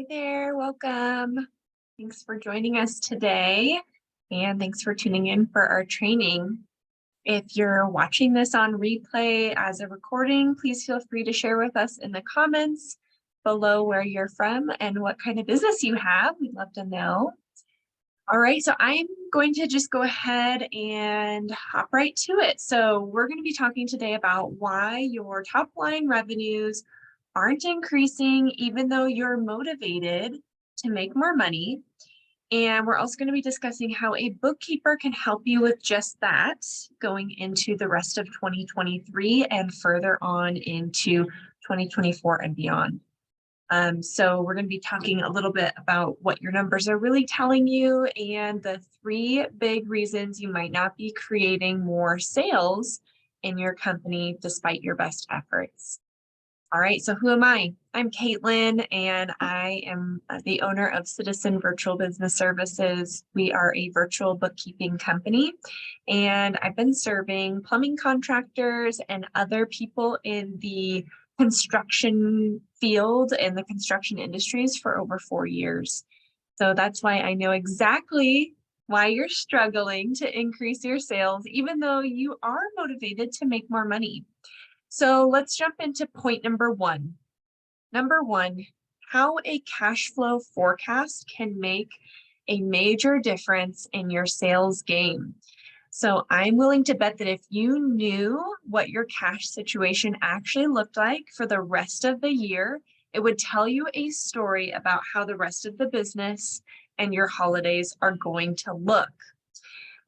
Hey there, welcome. Thanks for joining us today, and thanks for tuning in for our training. If you're watching this on replay as a recording, please feel free to share with us in the comments below where you're from and what kind of business you have. We'd love to know. All right, so I'm going to just go ahead and hop right to it. So we're going to be talking today about why your top line revenues aren't increasing even though you're motivated to make more money. And we're also going to be discussing how a bookkeeper can help you with just that going into the rest of 2023 and further on into 2024 and beyond. So we're going to be talking a little bit about what your numbers are really telling you and the 3 big reasons you might not be creating more sales in your company despite your best efforts. All right, so who am I? I'm Caitlin, and I am the owner of Citizen Virtual Business Services. We are a virtual bookkeeping company, and I've been serving plumbing contractors and other people in the construction field and the construction industries for over 4 years. So that's why I know exactly why you're struggling to increase your sales, even though you are motivated to make more money. So let's jump into point number 1. Number 1, how a cash flow forecast can make a major difference in your sales game. So I'm willing to bet that if you knew what your cash situation actually looked like for the rest of the year, it would tell you a story about how the rest of the business and your holidays are going to look.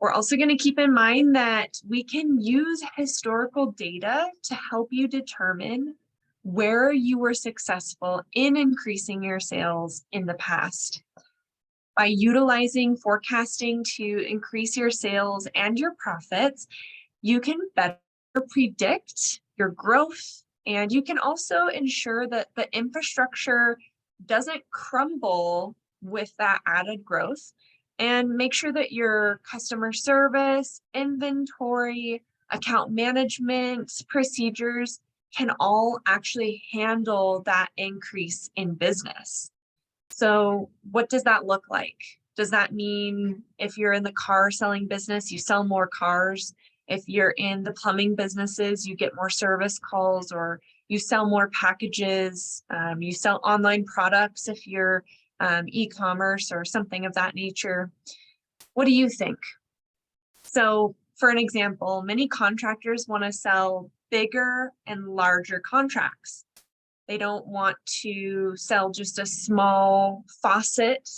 We're also going to keep in mind that we can use historical data to help you determine where you were successful in increasing your sales in the past. By utilizing forecasting to increase your sales and your profits, you can better predict your growth, and you can also ensure that the infrastructure doesn't crumble with that added growth, and make sure that your customer service, inventory, account management, procedures can all actually handle that increase in business. So what does that look like? Does that mean if you're in the car selling business, you sell more cars? If you're in the plumbing businesses, you get more service calls, or you sell more packages, you sell online products if you're e-commerce or something of that nature. What do you think? So for an example, many contractors want to sell bigger and larger contracts. They don't want to sell just a small faucet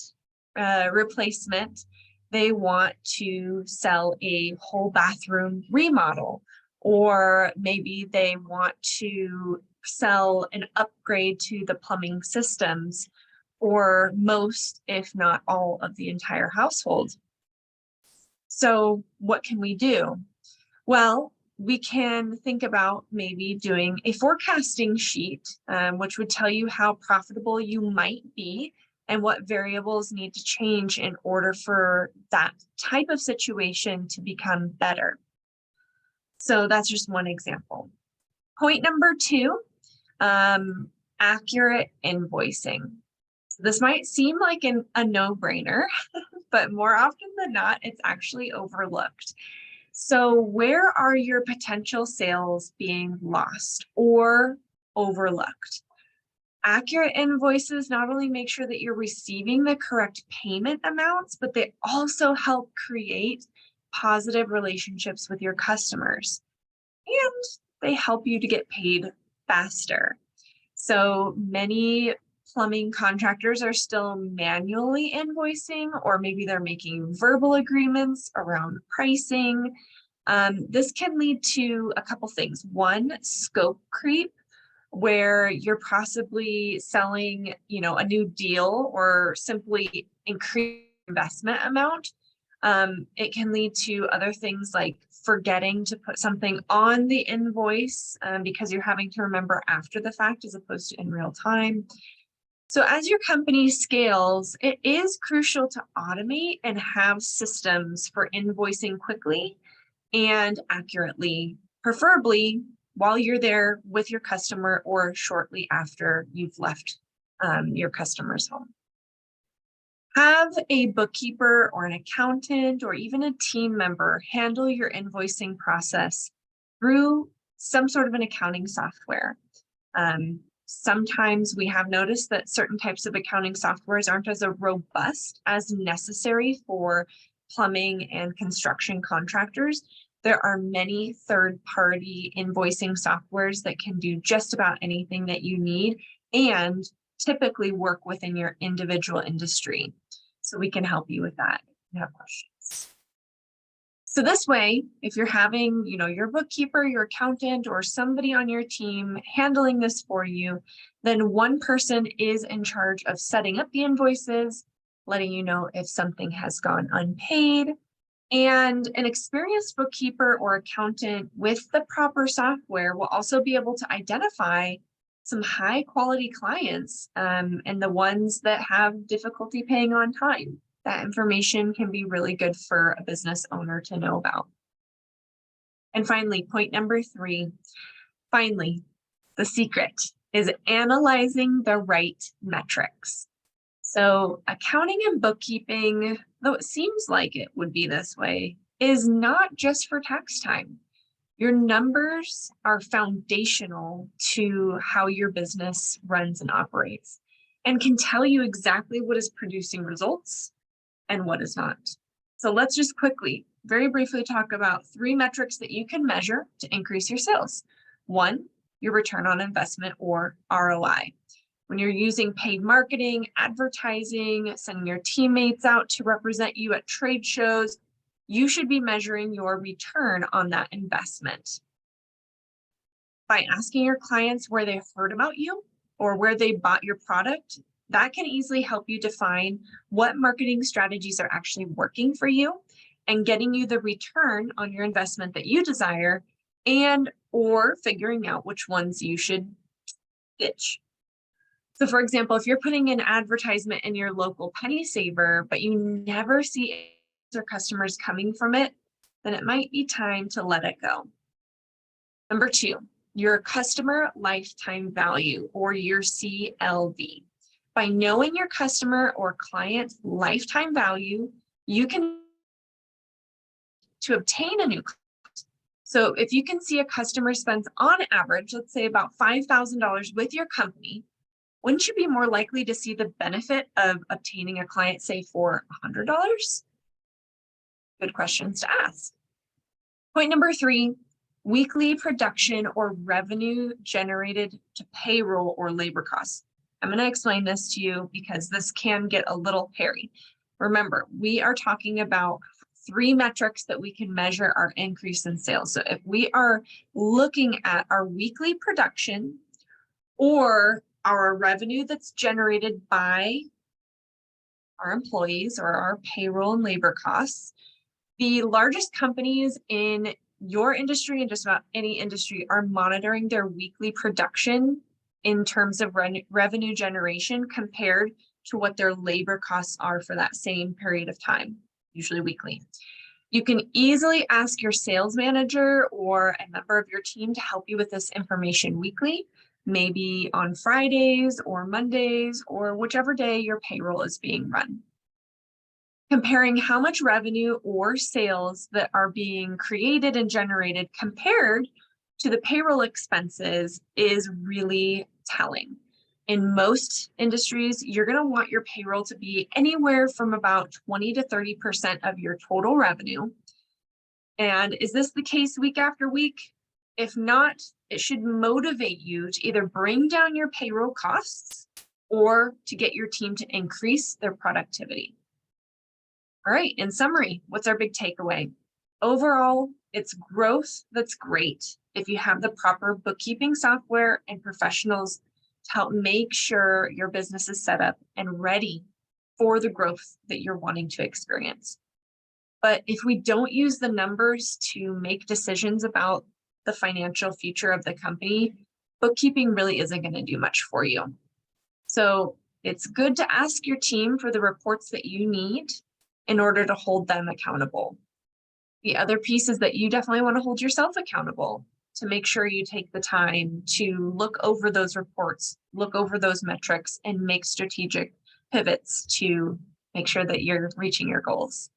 replacement. They want to sell a whole bathroom remodel, or maybe they want to sell an upgrade to the plumbing systems for most, if not all, of the entire household. So what can we do? Well, we can think about maybe doing a forecasting sheet, which would tell you how profitable you might be and what variables need to change in order for that type of situation to become better. So that's just one example. Point number 2, accurate invoicing. So this might seem like a no-brainer, but more often than not, it's actually overlooked. So where are your potential sales being lost or overlooked? Accurate invoices not only make sure that you're receiving the correct payment amounts, but they also help create positive relationships with your customers, and they help you to get paid faster. So many plumbing contractors are still manually invoicing, or maybe they're making verbal agreements around pricing. This can lead to a couple things. 1, scope creep, where you're possibly selling, a new deal or simply increase investment amount. It can lead to other things like forgetting to put something on the invoice because you're having to remember after the fact as opposed to in real time. So as your company scales, it is crucial to automate and have systems for invoicing quickly and accurately, preferably while you're there with your customer or shortly after you've left your customer's home. Have a bookkeeper or an accountant or even a team member handle your invoicing process through some sort of an accounting software. Sometimes we have noticed that certain types of accounting softwares aren't as robust as necessary for plumbing and construction contractors. There are many third-party invoicing softwares that can do just about anything that you need and typically work within your individual industry. So we can help you with that if you have questions. So this way, if you're having, your bookkeeper, your accountant, or somebody on your team handling this for you, then one person is in charge of setting up the invoices, letting you know if something has gone unpaid, and an experienced bookkeeper or accountant with the proper software will also be able to identify some high quality clients and the ones that have difficulty paying on time. That information can be really good for a business owner to know about. And finally, point number 3, the secret is analyzing the right metrics. So accounting and bookkeeping, though it seems like it would be this way, is not just for tax time. Your numbers are foundational to how your business runs and operates and can tell you exactly what is producing results and what is not. So let's just quickly, very briefly talk about 3 metrics that you can measure to increase your sales. 1, your return on investment or ROI. When you're using paid marketing, advertising, sending your teammates out to represent you at trade shows, you should be measuring your return on that investment. By asking your clients where they heard about you or where they bought your product, that can easily help you define what marketing strategies are actually working for you and getting you the return on your investment that you desire, and or figuring out which ones you should ditch. So for example, if you're putting an advertisement in your local penny saver, but you never see or customers coming from it, then it might be time to let it go. Number 2, your customer lifetime value or your CLV. By knowing your customer or client's lifetime value, you can to obtain a new client. So if you can see a customer spends on average, let's say about $5,000 with your company, wouldn't you be more likely to see the benefit of obtaining a client, say, for $100? Good questions to ask. Point number 3, weekly production or revenue generated to payroll or labor costs. I'm going to explain this to you because this can get a little hairy. Remember, we are talking about 3 metrics that we can measure our increase in sales. So if we are looking at our weekly production or our revenue that's generated by our employees or our payroll and labor costs, the largest companies in your industry and just about any industry are monitoring their weekly production in terms of revenue generation compared to what their labor costs are for that same period of time, usually weekly. You can easily ask your sales manager or a member of your team to help you with this information weekly, maybe on Fridays or Mondays or whichever day your payroll is being run. Comparing how much revenue or sales that are being created and generated compared to the payroll expenses is really telling. In most industries, you're going to want your payroll to be anywhere from about 20 to 30% of your total revenue. And is this the case week after week? If not, it should motivate you to either bring down your payroll costs or to get your team to increase their productivity. All right, in summary, what's our big takeaway? Overall, it's growth that's great if you have the proper bookkeeping software and professionals to help make sure your business is set up and ready for the growth that you're wanting to experience. But if we don't use the numbers to make decisions about the financial future of the company, bookkeeping really isn't going to do much for you. So it's good to ask your team for the reports that you need in order to hold them accountable. The other piece is that you definitely want to hold yourself accountable. to make sure you take the time to look over those reports, look over those metrics, and make strategic pivots to make sure that you're reaching your goals.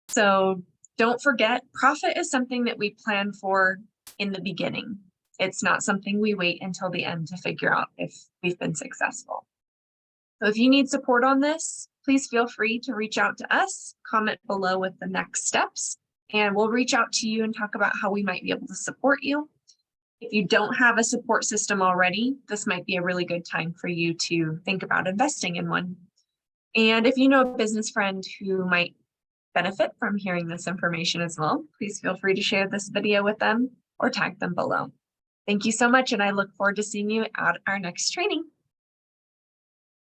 So don't forget, profit is something that we plan for in the beginning. It's not something we wait until the end to figure out if we've been successful. So if you need support on this, please feel free to reach out to us, comment below with the next steps, and we'll reach out to you and talk about how we might be able to support you. If you don't have a support system already, this might be a really good time for you to think about investing in one. And if you know a business friend who might benefit from hearing this information as well, please feel free to share this video with them or tag them below. Thank you so much, and I look forward to seeing you at our next training.